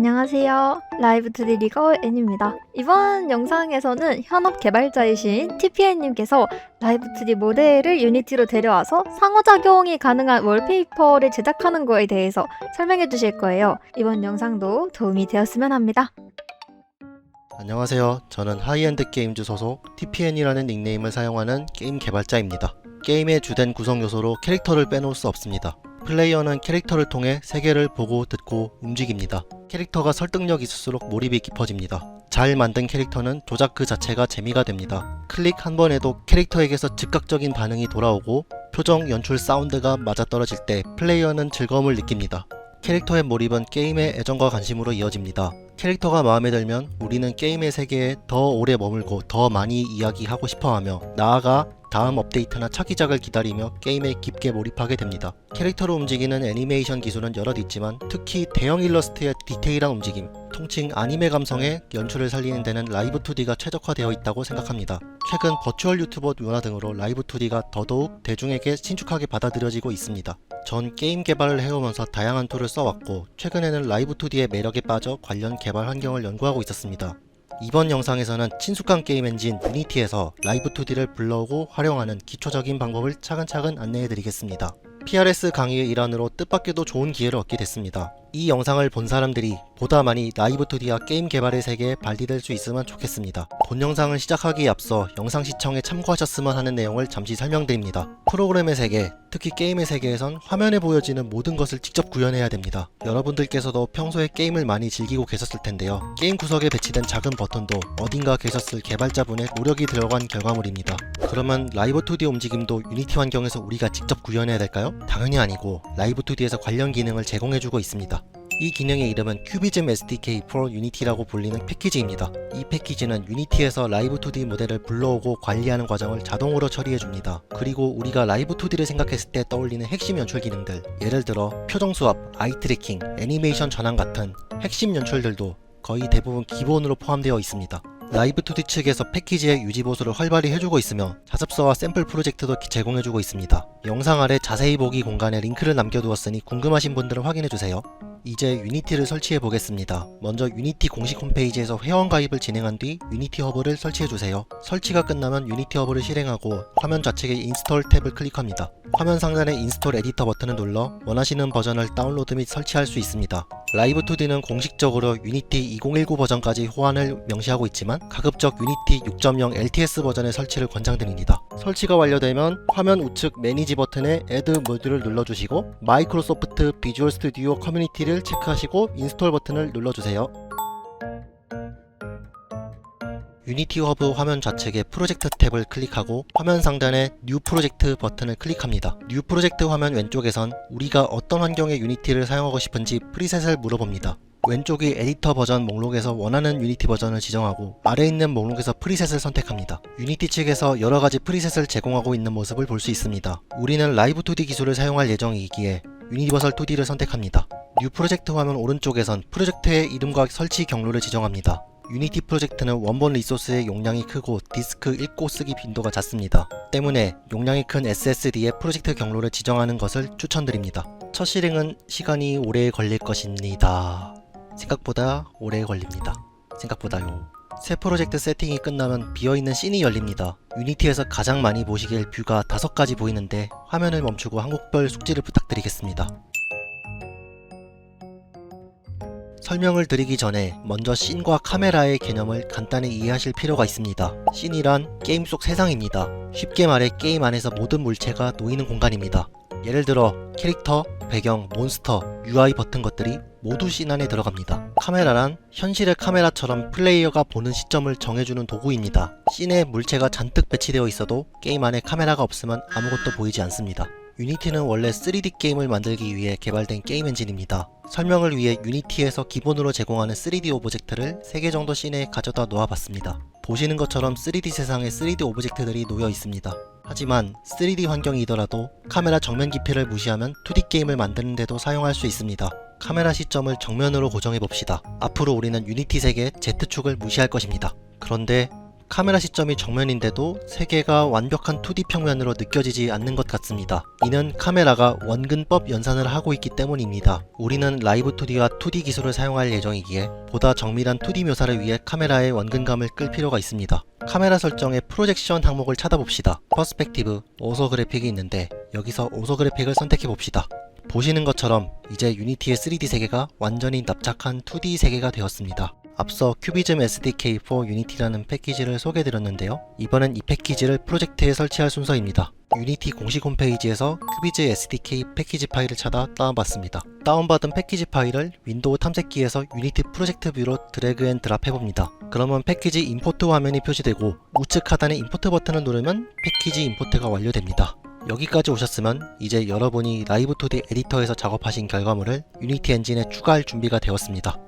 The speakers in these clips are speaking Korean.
안녕하세요. 라이브2D 리거 N입니다. 이번 영상에서는 현업 개발자이신 TPN님께서 라이브2D 모델을 유니티로 데려와서 상호작용이 가능한 월페이퍼를 제작하는 거에 대해서 설명해 주실 거예요. 이번 영상도 도움이 되었으면 합니다. 안녕하세요. 저는 하이엔드 게임즈 소속 TPN이라는 닉네임을 사용하는 게임 개발자입니다. 게임의 주된 구성 요소로 캐릭터를 빼놓을 수 없습니다. 플레이어는 캐릭터를 통해 세계를 보고 듣고 움직입니다. 캐릭터가 설득력 있을수록 몰입이 깊어집니다. 잘 만든 캐릭터는 조작 그 자체가 재미가 됩니다. 클릭 한 번 해도 캐릭터에게서 즉각적인 반응이 돌아오고 표정, 연출, 사운드가 맞아떨어질 때 플레이어는 즐거움을 느낍니다. 캐릭터의 몰입은 게임의 애정과 관심으로 이어집니다. 캐릭터가 마음에 들면 우리는 게임의 세계에 더 오래 머물고 더 많이 이야기하고 싶어하며 나아가 다음 업데이트나 차기작을 기다리며 게임에 깊게 몰입하게 됩니다. 캐릭터로 움직이는 애니메이션 기술은 여럿 있지만 특히 대형 일러스트의 디테일한 움직임, 통칭 아니메 감성의 연출을 살리는 데는 라이브2D가 최적화되어 있다고 생각합니다. 최근 버추얼 유튜버 문화 등으로 라이브2D가 더더욱 대중에게 친숙하게 받아들여지고 있습니다. 전 게임 개발을 해오면서 다양한 툴을 써왔고 최근에는 라이브2D의 매력에 빠져 관련 개발 환경을 연구하고 있었습니다. 이번 영상에서는 친숙한 게임 엔진 유니티에서 라이브2D를 불러오고 활용하는 기초적인 방법을 차근차근 안내해드리겠습니다. PRS 강의의 일환으로 뜻밖에도 좋은 기회를 얻게 됐습니다. 이 영상을 본 사람들이 보다 많이 라이브2D와 게임 개발의 세계에 발디딜 수 있으면 좋겠습니다. 본 영상을 시작하기에 앞서 영상 시청에 참고하셨으면 하는 내용을 잠시 설명드립니다. 프로그램의 세계, 특히 게임의 세계에선 화면에 보여지는 모든 것을 직접 구현해야 됩니다. 여러분들께서도 평소에 게임을 많이 즐기고 계셨을 텐데요. 게임 구석에 배치된 작은 버튼도 어딘가 계셨을 개발자분의 노력이 들어간 결과물입니다. 그러면 라이브2D 움직임도 유니티 환경에서 우리가 직접 구현해야 될까요? 당연히 아니고 라이브2D에서 관련 기능을 제공해주고 있습니다. 이 기능의 이름은 큐비즘 SDK for Unity라고 불리는 패키지입니다. 이 패키지는 유니티에서 라이브2D 모델을 불러오고 관리하는 과정을 자동으로 처리해줍니다. 그리고 우리가 라이브2D를 생각했을 때 떠올리는 핵심 연출 기능들, 예를 들어 표정 수합, 아이 트래킹, 애니메이션 전환 같은 핵심 연출들도 거의 대부분 기본으로 포함되어 있습니다. 라이브2D 측에서 패키지의 유지 보수를 활발히 해주고 있으며 자습서와 샘플 프로젝트도 제공해주고 있습니다. 영상 아래 자세히 보기 공간에 링크를 남겨두었으니 궁금하신 분들은 확인해주세요. 이제 유니티를 설치해 보겠습니다. 먼저 유니티 공식 홈페이지에서 회원 가입을 진행한 뒤 유니티 허브를 설치해 주세요. 설치가 끝나면 유니티 허브를 실행하고 화면 좌측의 인스톨 탭을 클릭합니다. 화면 상단의 인스톨 에디터 버튼을 눌러 원하시는 버전을 다운로드 및 설치할 수 있습니다. 라이브2D는 공식적으로 유니티 2019 버전까지 호환을 명시하고 있지만 가급적 유니티 6.0 LTS 버전의 설치를 권장드립니다. 설치가 완료되면 화면 우측 매니지 버튼에 Add 모듈을 눌러주시고 마이크로소프트 비주얼 스튜디오 커뮤니티를 체크하시고 인스톨 버튼을 눌러주세요. 유니티 허브 화면 좌측의 프로젝트 탭을 클릭하고 화면 상단의 뉴 프로젝트 버튼을 클릭합니다. 뉴 프로젝트 화면 왼쪽에선 우리가 어떤 환경의 유니티를 사용하고 싶은지 프리셋을 물어봅니다. 왼쪽이 에디터 버전 목록에서 원하는 유니티 버전을 지정하고 아래 있는 목록에서 프리셋을 선택합니다. 유니티 측에서 여러가지 프리셋을 제공하고 있는 모습을 볼 수 있습니다. 우리는 라이브2D 기술을 사용할 예정이기에 유니버설 2D를 선택합니다. 뉴 프로젝트 화면 오른쪽에선 프로젝트의 이름과 설치 경로를 지정합니다. 유니티 프로젝트는 원본 리소스의 용량이 크고 디스크 읽고 쓰기 빈도가 잦습니다. 때문에 용량이 큰 SSD의 프로젝트 경로를 지정하는 것을 추천드립니다. 첫 실행은 시간이 오래 걸릴 것입니다. 생각보다 오래 걸립니다. 생각보다요. 새 프로젝트 세팅이 끝나면 비어있는 씬이 열립니다. 유니티에서 가장 많이 보시길 뷰가 5가지 보이는데 화면을 멈추고 한국별 숙지를 부탁드리겠습니다. 설명을 드리기 전에 먼저 씬과 카메라의 개념을 간단히 이해하실 필요가 있습니다. 씬이란 게임 속 세상입니다. 쉽게 말해 게임 안에서 모든 물체가 놓이는 공간입니다. 예를 들어 캐릭터, 배경, 몬스터, UI 버튼 것들이 모두 씬 안에 들어갑니다. 카메라란 현실의 카메라처럼 플레이어가 보는 시점을 정해주는 도구입니다. 씬에 물체가 잔뜩 배치되어 있어도 게임 안에 카메라가 없으면 아무것도 보이지 않습니다. 유니티는 원래 3D 게임을 만들기 위해 개발된 게임 엔진입니다. 설명을 위해 유니티에서 기본으로 제공하는 3D 오브젝트를 3개 정도 씬에 가져다 놓아봤습니다. 보시는 것처럼 3D 세상에 3D 오브젝트들이 놓여 있습니다. 하지만 3D 환경이더라도 카메라 정면 기피를 무시하면 2D 게임을 만드는 데도 사용할 수 있습니다. 카메라 시점을 정면으로 고정해 봅시다. 앞으로 우리는 유니티 세계의 Z축을 무시할 것입니다. 그런데 카메라 시점이 정면인데도 세계가 완벽한 2D 평면으로 느껴지지 않는 것 같습니다. 이는 카메라가 원근법 연산을 하고 있기 때문입니다. 우리는 라이브 2D와 2D 기술을 사용할 예정이기에 보다 정밀한 2D 묘사를 위해 카메라의 원근감을 끌 필요가 있습니다. 카메라 설정의 프로젝션 항목을 찾아봅시다. 퍼스펙티브, 오소그래픽이 있는데 여기서 오소그래픽을 선택해봅시다. 보시는 것처럼 이제 유니티의 3D 세계가 완전히 납작한 2D 세계가 되었습니다. 앞서 큐비즘 SDK for Unity라는 패키지를 소개해드렸는데요. 이번엔 이 패키지를 프로젝트에 설치할 순서입니다. 유니티 공식 홈페이지에서 큐비즈 SDK 패키지 파일을 찾아 다운받습니다. 다운받은 패키지 파일을 윈도우 탐색기에서 유니티 프로젝트 뷰로 드래그 앤 드랍 해봅니다. 그러면 패키지 임포트 화면이 표시되고 우측 하단의 임포트 버튼을 누르면 패키지 임포트가 완료됩니다. 여기까지 오셨으면 이제 여러분이 라이브 2D 에디터에서 작업하신 결과물을 유니티 엔진에 추가할 준비가 되었습니다.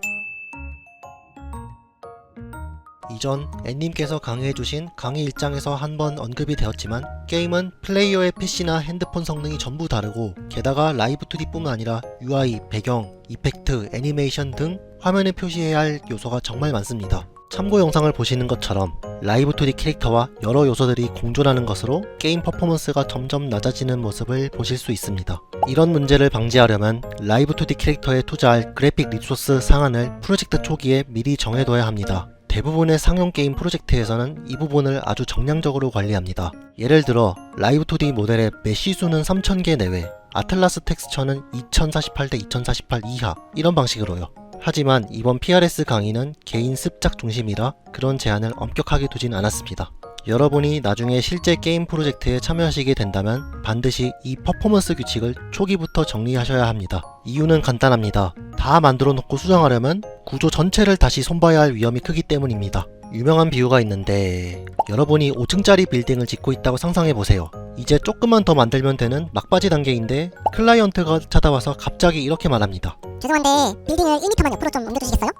이전 앤님께서 강의해주신 강의 1장에서 한번 언급이 되었지만 게임은 플레이어의 PC나 핸드폰 성능이 전부 다르고 게다가 라이브 2D 뿐만 아니라 UI, 배경, 이펙트, 애니메이션 등 화면에 표시해야 할 요소가 정말 많습니다. 참고 영상을 보시는 것처럼 라이브 2D 캐릭터와 여러 요소들이 공존하는 것으로 게임 퍼포먼스가 점점 낮아지는 모습을 보실 수 있습니다. 이런 문제를 방지하려면 라이브 2D 캐릭터에 투자할 그래픽 리소스 상한을 프로젝트 초기에 미리 정해둬야 합니다. 대부분의 상용 게임 프로젝트에서는 이 부분을 아주 정량적으로 관리합니다. 예를 들어 라이브 2D 모델의 메쉬 수는 3000개 내외, 아틀라스 텍스처는 2048대 2048 이하 이런 방식으로요. 하지만 이번 PRS 강의는 개인 습작 중심이라 그런 제한을 엄격하게 두진 않았습니다. 여러분이 나중에 실제 게임 프로젝트에 참여하시게 된다면 반드시 이 퍼포먼스 규칙을 초기부터 정리하셔야 합니다. 이유는 간단합니다. 다 만들어 놓고 수정하려면 구조 전체를 다시 손봐야 할 위험이 크기 때문입니다. 유명한 비유가 있는데 여러분이 5층짜리 빌딩을 짓고 있다고 상상해보세요. 이제 조금만 더 만들면 되는 막바지 단계인데 클라이언트가 찾아와서 갑자기 이렇게 말합니다. 죄송한데 빌딩을 1m만 옆으로 좀 옮겨주시겠어요?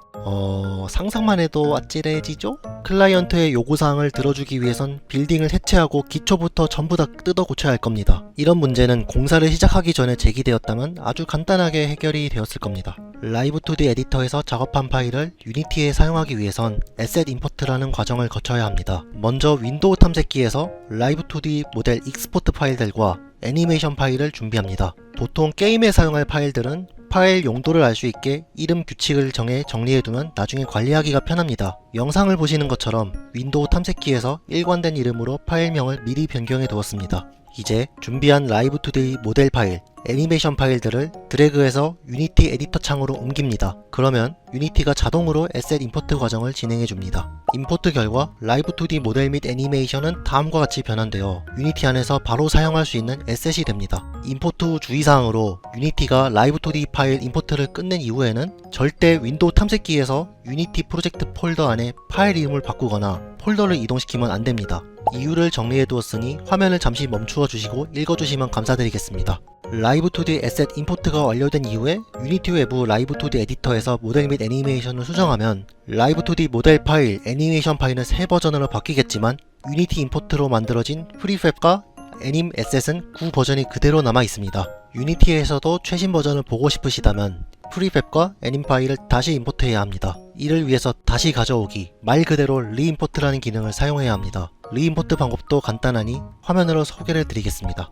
상상만 해도 아찔해지죠? 클라이언트의 요구사항을 들어주기 위해선 빌딩을 해체하고 기초부터 전부 다 뜯어 고쳐야 할 겁니다. 이런 문제는 공사를 시작하기 전에 제기되었다면 아주 간단하게 해결이 되었을 겁니다. 라이브 2D 에디터에서 작업한 파일을 유니티에 사용하기 위해선 에셋 임포트라는 과정을 거쳐야 합니다. 먼저 윈도우 탐색기에서 라이브 2D 모델 익스포트 파일들과 애니메이션 파일을 준비합니다. 보통 게임에 사용할 파일들은 파일 용도를 알 수 있게 이름 규칙을 정해 정리해두면 나중에 관리하기가 편합니다. 영상을 보시는 것처럼 윈도우 탐색기에서 일관된 이름으로 파일명을 미리 변경해 두었습니다. 이제 준비한 라이브 2D 모델 파일, 애니메이션 파일들을 드래그해서 유니티 에디터 창으로 옮깁니다. 그러면 유니티가 자동으로 에셋 임포트 과정을 진행해줍니다. 임포트 결과 라이브 2D 모델 및 애니메이션은 다음과 같이 변환되어 유니티 안에서 바로 사용할 수 있는 에셋이 됩니다. 임포트 후 주의사항으로 유니티가 라이브 2D 파일 임포트를 끝낸 이후에는 절대 윈도우 탐색기에서 유니티 프로젝트 폴더 안에 파일 이름을 바꾸거나 폴더를 이동시키면 안됩니다. 이유를 정리해 두었으니 화면을 잠시 멈추어 주시고 읽어주시면 감사드리겠습니다. 라이브 2D 에셋 임포트가 완료된 이후에 유니티 외부 라이브 2D 에디터에서 모델 및 애니메이션을 수정하면 라이브 2D 모델 파일, 애니메이션 파일은 새 버전으로 바뀌겠지만 유니티 임포트로 만들어진 프리팹과 애님 에셋은 구 버전이 그대로 남아 있습니다. 유니티에서도 최신 버전을 보고 싶으시다면 프리팹과 애님 파일을 다시 임포트해야 합니다. 이를 위해서 다시 가져오기, 말 그대로 리임포트라는 기능을 사용해야 합니다. 리임포트 방법도 간단하니 화면으로 소개를 드리겠습니다.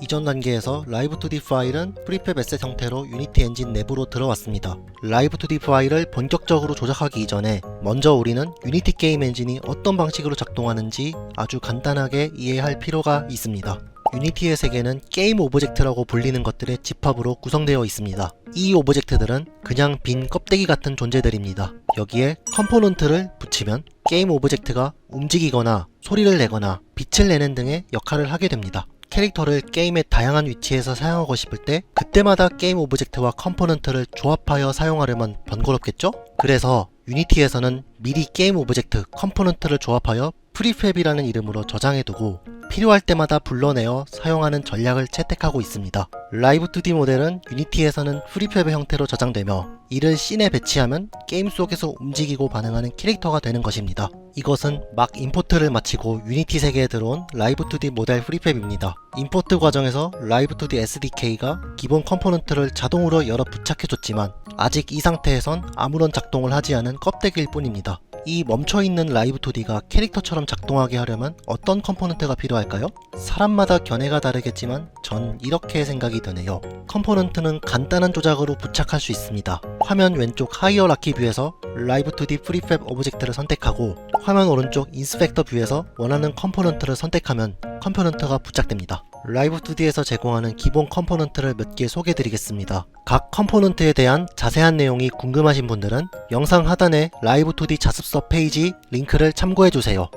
이전 단계에서 라이브 2D 파일은 프리팹 에셋 형태로 유니티 엔진 내부로 들어왔습니다. 라이브 2D 파일을 본격적으로 조작하기 이전에 먼저 우리는 유니티 게임 엔진이 어떤 방식으로 작동하는지 아주 간단하게 이해할 필요가 있습니다. 유니티의 세계는 게임 오브젝트라고 불리는 것들의 집합으로 구성되어 있습니다. 이 오브젝트들은 그냥 빈 껍데기 같은 존재들입니다. 여기에 컴포넌트를 붙이면 게임 오브젝트가 움직이거나 소리를 내거나 빛을 내는 등의 역할을 하게 됩니다. 캐릭터를 게임의 다양한 위치에서 사용하고 싶을 때 그때마다 게임 오브젝트와 컴포넌트를 조합하여 사용하려면 번거롭겠죠? 그래서 유니티에서는 미리 게임 오브젝트, 컴포넌트를 조합하여 프리팹이라는 이름으로 저장해두고 필요할 때마다 불러내어 사용하는 전략을 채택하고 있습니다. 라이브 2D 모델은 유니티에서는 프리팹의 형태로 저장되며 이를 씬에 배치하면 게임 속에서 움직이고 반응하는 캐릭터가 되는 것입니다. 이것은 막 임포트를 마치고 유니티 세계에 들어온 라이브 2D 모델 프리팹입니다. 임포트 과정에서 라이브 2D SDK가 기본 컴포넌트를 자동으로 열어 부착해줬지만 아직 이 상태에선 아무런 작동을 하지 않은 껍데기일 뿐입니다. 이 멈춰있는 라이브 2D가 캐릭터처럼 작동하게 하려면 어떤 컴포넌트가 필요할까요? 사람마다 견해가 다르겠지만 전 이렇게 생각이 드네요. 컴포넌트는 간단한 조작으로 부착할 수 있습니다. 화면 왼쪽 하이어라키 뷰에서 라이브 2D 프리팹 오브젝트를 선택하고 화면 오른쪽 인스펙터 뷰에서 원하는 컴포넌트를 선택하면 컴포넌트가 부착됩니다. 라이브 2D에서 제공하는 기본 컴포넌트를 몇 개 소개해드리겠습니다. 각 컴포넌트에 대한 자세한 내용이 궁금하신 분들은 영상 하단에 라이브 2D 자습서 페이지 링크를 참고해주세요.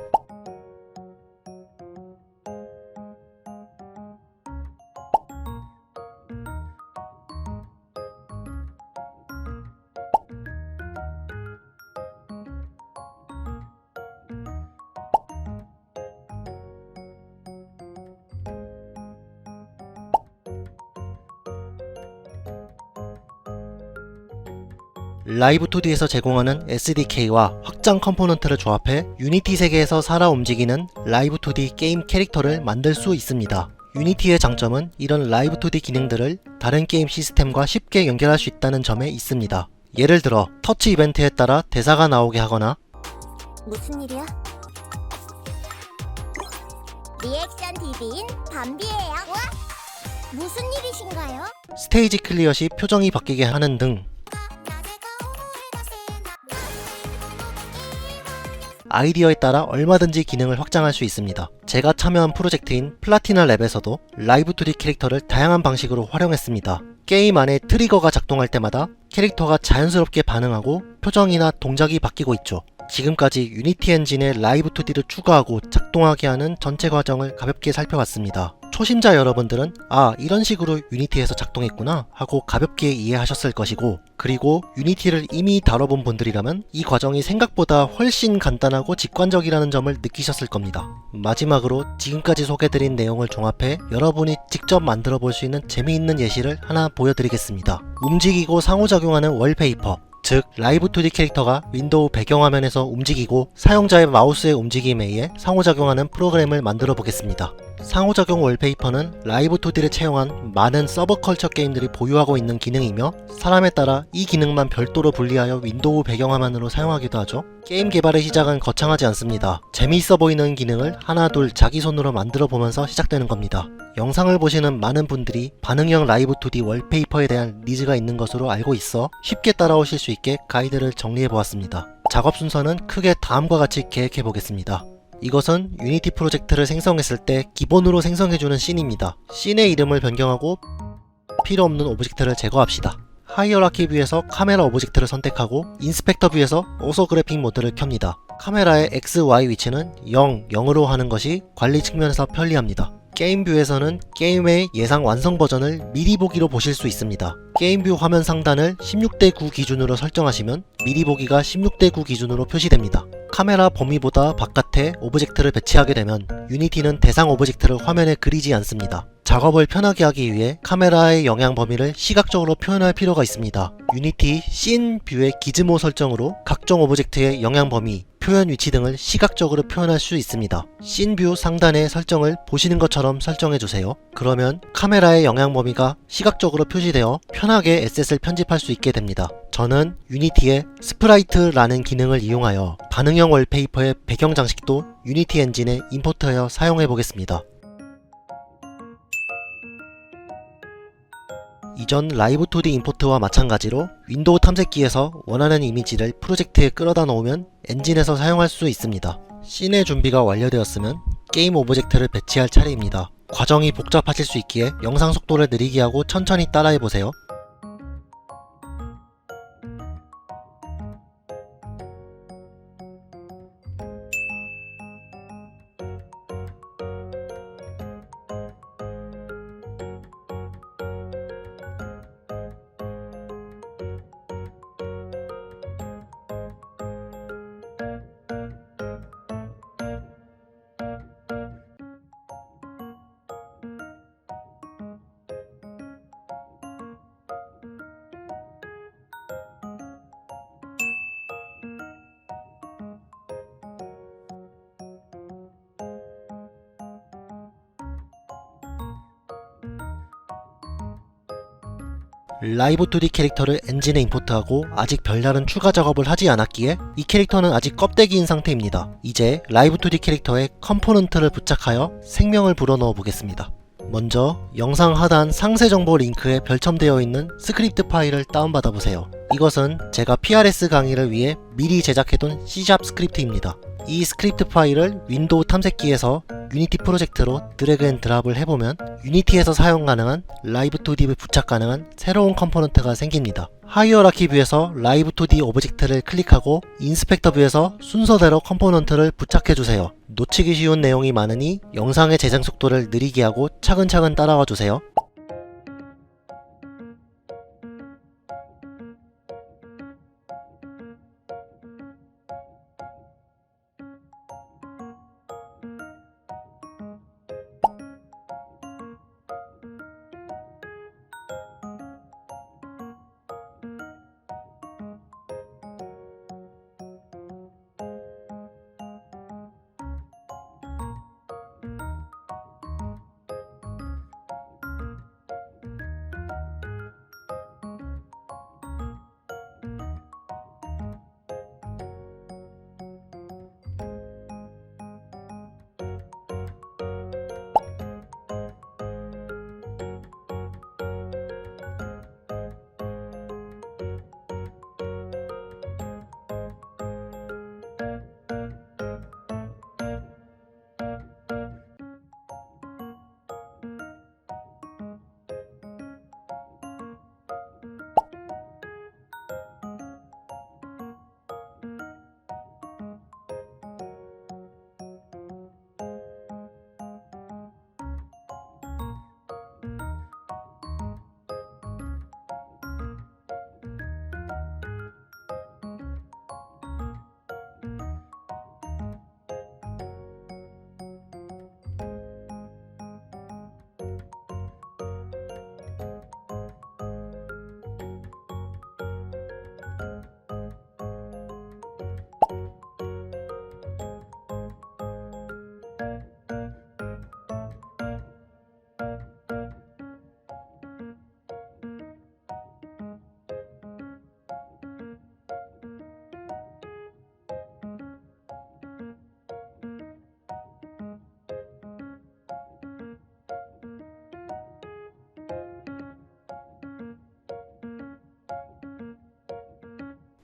라이브 2D에서 제공하는 SDK와 확장 컴포넌트를 조합해 유니티 세계에서 살아 움직이는 라이브 2D 게임 캐릭터를 만들 수 있습니다. 유니티의 장점은 이런 라이브 2D 기능들을 다른 게임 시스템과 쉽게 연결할 수 있다는 점에 있습니다. 예를 들어 터치 이벤트에 따라 대사가 나오게 하거나 무슨 일이야? 리액션 DB인 밤비예요. 무슨 일이신가요? 스테이지 클리어 시 표정이 바뀌게 하는 등 아이디어에 따라 얼마든지 기능을 확장할 수 있습니다. 제가 참여한 프로젝트인 플라티나 랩에서도 라이브 2D 캐릭터를 다양한 방식으로 활용했습니다. 게임 안에 트리거가 작동할 때마다 캐릭터가 자연스럽게 반응하고 표정이나 동작이 바뀌고 있죠. 지금까지 유니티 엔진에 라이브 2D를 추가하고 작동하게 하는 전체 과정을 가볍게 살펴봤습니다. 초심자 여러분들은 이런 식으로 유니티에서 작동했구나 하고 가볍게 이해하셨을 것이고, 그리고 유니티를 이미 다뤄본 분들이라면 이 과정이 생각보다 훨씬 간단하고 직관적이라는 점을 느끼셨을 겁니다. 마지막으로 지금까지 소개드린 내용을 종합해 여러분이 직접 만들어 볼 수 있는 재미있는 예시를 하나 보여드리겠습니다. 움직이고 상호작용하는 월페이퍼, 즉 라이브 2D 캐릭터가 윈도우 배경화면에서 움직이고 사용자의 마우스의 움직임에 의해 상호작용하는 프로그램을 만들어 보겠습니다. 상호작용 월페이퍼는 라이브 2D를 채용한 많은 서브컬처 게임들이 보유하고 있는 기능이며 사람에 따라 이 기능만 별도로 분리하여 윈도우 배경화면으로 사용하기도 하죠. 게임 개발의 시작은 거창하지 않습니다. 재미있어 보이는 기능을 하나 둘 자기 손으로 만들어 보면서 시작되는 겁니다. 영상을 보시는 많은 분들이 반응형 라이브 2D 월페이퍼에 대한 니즈가 있는 것으로 알고 있어 쉽게 따라오실 수 있게 가이드를 정리해 보았습니다. 작업 순서는 크게 다음과 같이 계획해 보겠습니다. 이것은 유니티 프로젝트를 생성했을 때 기본으로 생성해주는 씬입니다. 씬의 이름을 변경하고 필요 없는 오브젝트를 제거합시다. 하이어라키 뷰에서 카메라 오브젝트를 선택하고 인스펙터 뷰에서 오소그래픽 모드를 켭니다. 카메라의 X, Y 위치는 0, 0으로 하는 것이 관리 측면에서 편리합니다. 게임 뷰에서는 게임의 예상 완성 버전을 미리 보기로 보실 수 있습니다. 게임 뷰 화면 상단을 16:9 기준으로 설정하시면 미리 보기가 16:9 기준으로 표시됩니다. 카메라 범위보다 바깥에 오브젝트를 배치하게 되면 유니티는 대상 오브젝트를 화면에 그리지 않습니다. 작업을 편하게 하기 위해 카메라의 영향 범위를 시각적으로 표현할 필요가 있습니다. 유니티 씬 뷰의 기즈모 설정으로 각종 오브젝트의 영향 범위, 표현 위치 등을 시각적으로 표현할 수 있습니다. 씬 뷰 상단의 설정을 보시는 것처럼 설정해주세요. 그러면 카메라의 영향 범위가 시각적으로 표시되어 편하게 에셋을 편집할 수 있게 됩니다. 저는 유니티의 스프라이트라는 기능을 이용하여 반응형 월페이퍼의 배경 장식도 유니티 엔진에 임포트하여 사용해 보겠습니다. 이전 라이브 2D 임포트와 마찬가지로 윈도우 탐색기에서 원하는 이미지를 프로젝트에 끌어다 놓으면 엔진에서 사용할 수 있습니다. 씬의 준비가 완료되었으면 게임 오브젝트를 배치할 차례입니다. 과정이 복잡하실 수 있기에 영상 속도를 느리게 하고 천천히 따라해보세요. 라이브2D 캐릭터를 엔진에 임포트하고 아직 별다른 추가 작업을 하지 않았기에 이 캐릭터는 아직 껍데기인 상태입니다. 이제 라이브2D 캐릭터에 컴포넌트를 부착하여 생명을 불어넣어 보겠습니다. 먼저 영상 하단 상세 정보 링크에 별첨되어 있는 스크립트 파일을 다운받아 보세요. 이것은 제가 PRS 강의를 위해 미리 제작해둔 C# 스크립트입니다. 이 스크립트 파일을 윈도우 탐색기에서 유니티 프로젝트로 드래그 앤 드랍을 해보면 유니티에서 사용 가능한 라이브2D에 부착 가능한 새로운 컴포넌트가 생깁니다. 하이어라키 뷰에서 라이브2D 오브젝트를 클릭하고 인스펙터 뷰에서 순서대로 컴포넌트를 부착해주세요. 놓치기 쉬운 내용이 많으니 영상의 재생 속도를 느리게 하고 차근차근 따라와 주세요.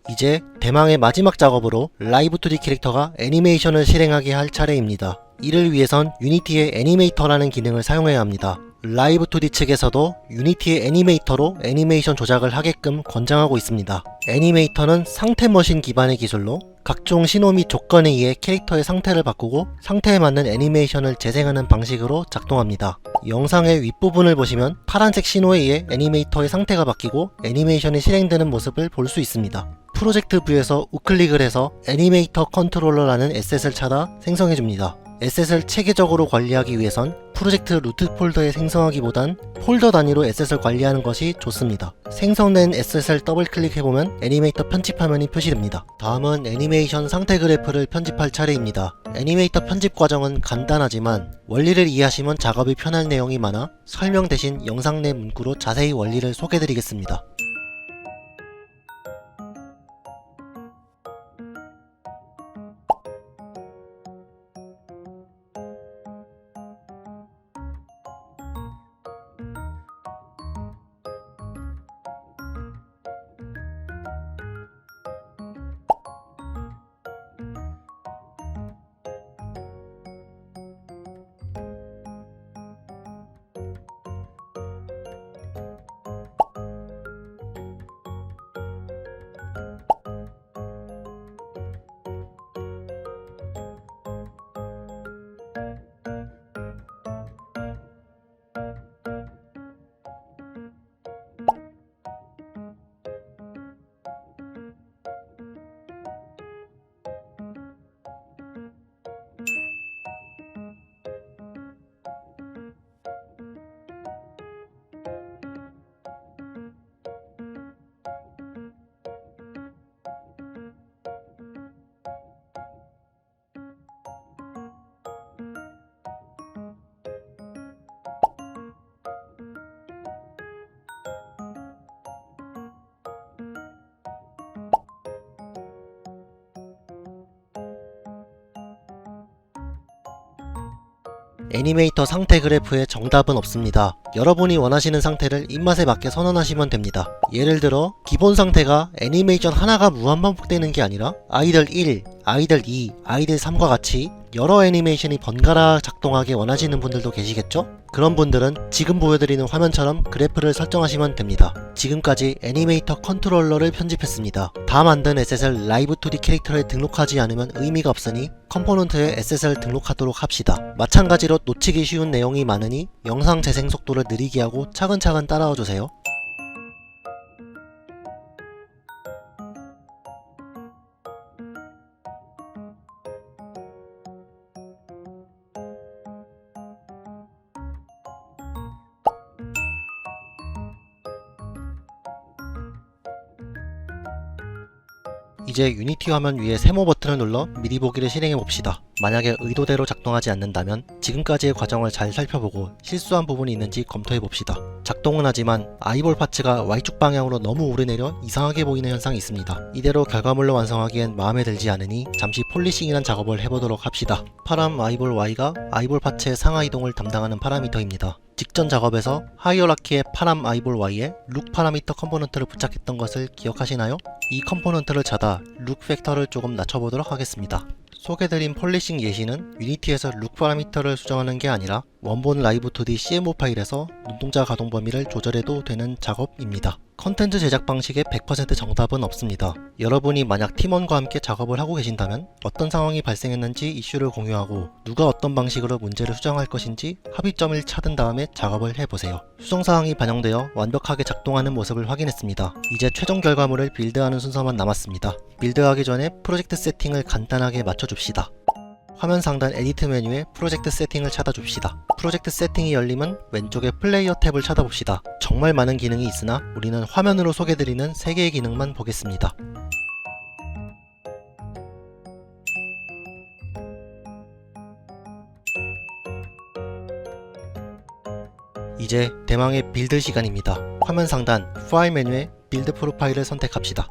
이제 대망의 마지막 작업으로 라이브2D 캐릭터가 애니메이션을 실행하게 할 차례입니다. 이를 위해선 유니티의 애니메이터라는 기능을 사용해야 합니다. 라이브2D 측에서도 유니티의 애니메이터로 애니메이션 조작을 하게끔 권장하고 있습니다. 애니메이터는 상태 머신 기반의 기술로 각종 신호 및 조건에 의해 캐릭터의 상태를 바꾸고 상태에 맞는 애니메이션을 재생하는 방식으로 작동합니다. 영상의 윗부분을 보시면 파란색 신호에 의해 애니메이터의 상태가 바뀌고 애니메이션이 실행되는 모습을 볼 수 있습니다. 프로젝트 뷰에서 우클릭을 해서 애니메이터 컨트롤러라는 에셋을 찾아 생성해줍니다. 에셋을 체계적으로 관리하기 위해선 프로젝트 루트 폴더에 생성하기보단 폴더 단위로 에셋을 관리하는 것이 좋습니다. 생성된 에셋을 더블 클릭해보면 애니메이터 편집 화면이 표시됩니다. 다음은 애니메이션 상태 그래프를 편집할 차례입니다. 애니메이터 편집 과정은 간단하지만 원리를 이해하시면 작업이 편할 내용이 많아 설명 대신 영상 내 문구로 자세히 원리를 소개해드리겠습니다. 애니메이터 상태 그래프에 정답은 없습니다. 여러분이 원하시는 상태를 입맛에 맞게 선언하시면 됩니다. 예를 들어 기본 상태가 애니메이션 하나가 무한반복되는 게 아니라 아이들 1, 아이들 2, 아이들 3과 같이 여러 애니메이션이 번갈아 작동하게 원하시는 분들도 계시겠죠? 그런 분들은 지금 보여드리는 화면처럼 그래프를 설정하시면 됩니다. 지금까지 애니메이터 컨트롤러를 편집했습니다. 다 만든 SSL 라이브 2D 캐릭터를 등록하지 않으면 의미가 없으니 컴포넌트에 SSL 등록하도록 합시다. 마찬가지로 놓치기 쉬운 내용이 많으니 영상 재생 속도를 느리게 하고 차근차근 따라와 주세요. 이제 유니티 화면 위에 세모 버튼을 눌러 미리 보기를 실행해 봅시다. 만약에 의도대로 작동하지 않는다면 지금까지의 과정을 잘 살펴보고 실수한 부분이 있는지 검토해 봅시다. 작동은 하지만 아이볼 파츠가 Y축 방향으로 너무 오르내려 이상하게 보이는 현상이 있습니다. 이대로 결과물로 완성하기엔 마음에 들지 않으니 잠시 폴리싱이란 작업을 해보도록 합시다. 파람 아이볼 Y가 아이볼 파츠의 상하 이동을 담당하는 파라미터입니다. 직전 작업에서 하이어라키의 파람 아이볼 Y에 룩 파라미터 컴포넌트를 부착했던 것을 기억하시나요? 이 컴포넌트를 찾아 룩 팩터를 조금 낮춰보도록 하겠습니다. 소개드린 폴리싱 예시는 유니티에서 룩 파라미터를 수정하는 게 아니라 원본 라이브 2D CMO 파일에서 눈동자 가동 범위를 조절해도 되는 작업입니다. 컨텐츠 제작 방식에 100% 정답은 없습니다. 여러분이 만약 팀원과 함께 작업을 하고 계신다면 어떤 상황이 발생했는지 이슈를 공유하고 누가 어떤 방식으로 문제를 수정할 것인지 합의점을 찾은 다음에 작업을 해보세요. 수정사항이 반영되어 완벽하게 작동하는 모습을 확인했습니다. 이제 최종 결과물을 빌드하는 순서만 남았습니다. 빌드하기 전에 프로젝트 세팅을 간단하게 맞춰줍시다. 화면 상단 에디트 메뉴에 프로젝트 세팅을 찾아줍시다. 프로젝트 세팅이 열리면 왼쪽에 플레이어 탭을 찾아봅시다. 정말 많은 기능이 있으나 우리는 화면으로 소개드리는 3개의 기능만 보겠습니다. 이제 대망의 빌드 시간입니다. 화면 상단 파일 메뉴에 빌드 프로파일을 선택합시다.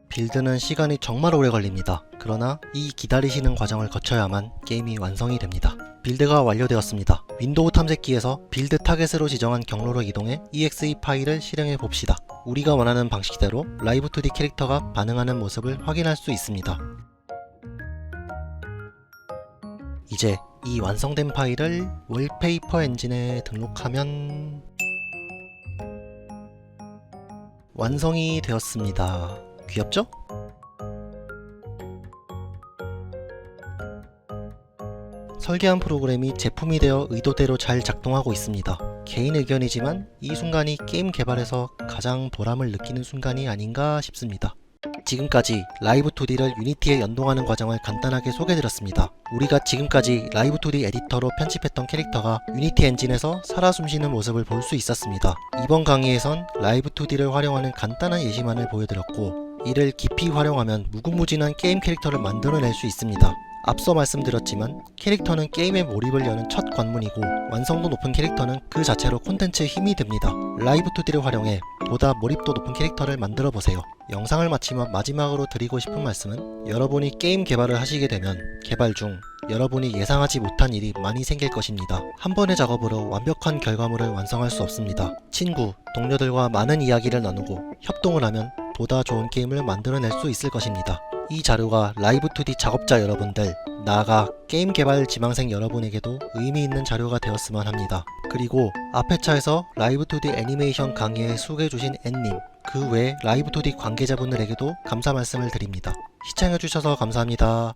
빌드는 시간이 정말 오래 걸립니다. 그러나 이 기다리시는 과정을 거쳐야만 게임이 완성이 됩니다. 빌드가 완료되었습니다. 윈도우 탐색기에서 빌드 타겟으로 지정한 경로로 이동해 exe 파일을 실행해 봅시다. 우리가 원하는 방식대로 라이브 2D 캐릭터가 반응하는 모습을 확인할 수 있습니다. 이제 이 완성된 파일을 월페이퍼 엔진에 등록하면 완성이 되었습니다. 귀엽죠? 설계한 프로그램이 제품이 되어 의도대로 잘 작동하고 있습니다. 개인 의견이지만 이 순간이 게임 개발에서 가장 보람을 느끼는 순간이 아닌가 싶습니다. 지금까지 라이브 2D를 유니티에 연동하는 과정을 간단하게 소개드렸습니다. 우리가 지금까지 라이브 2D 에디터로 편집했던 캐릭터가 유니티 엔진에서 살아 숨쉬는 모습을 볼 수 있었습니다. 이번 강의에선 라이브 2D를 활용하는 간단한 예시만을 보여드렸고 이를 깊이 활용하면 무궁무진한 게임 캐릭터를 만들어낼 수 있습니다. 앞서 말씀드렸지만 캐릭터는 게임의 몰입을 여는 첫 관문이고 완성도 높은 캐릭터는 그 자체로 콘텐츠의 힘이 됩니다. 라이브 2D를 활용해 보다 몰입도 높은 캐릭터를 만들어 보세요. 영상을 마치며 마지막으로 드리고 싶은 말씀은 여러분이 게임 개발을 하시게 되면 개발 중 여러분이 예상하지 못한 일이 많이 생길 것입니다. 한 번의 작업으로 완벽한 결과물을 완성할 수 없습니다. 친구, 동료들과 많은 이야기를 나누고 협동을 하면 보다 좋은 게임을 만들어낼 수 있을 것입니다. 이 자료가 라이브 2D 작업자 여러분들, 나아가 게임 개발 지망생 여러분에게도 의미 있는 자료가 되었으면 합니다. 그리고 앞의 차에서 라이브 2D 애니메이션 강의에 소개해주신 앤님, 그 외 라이브 2D 관계자분들에게도 감사 말씀을 드립니다. 시청해주셔서 감사합니다.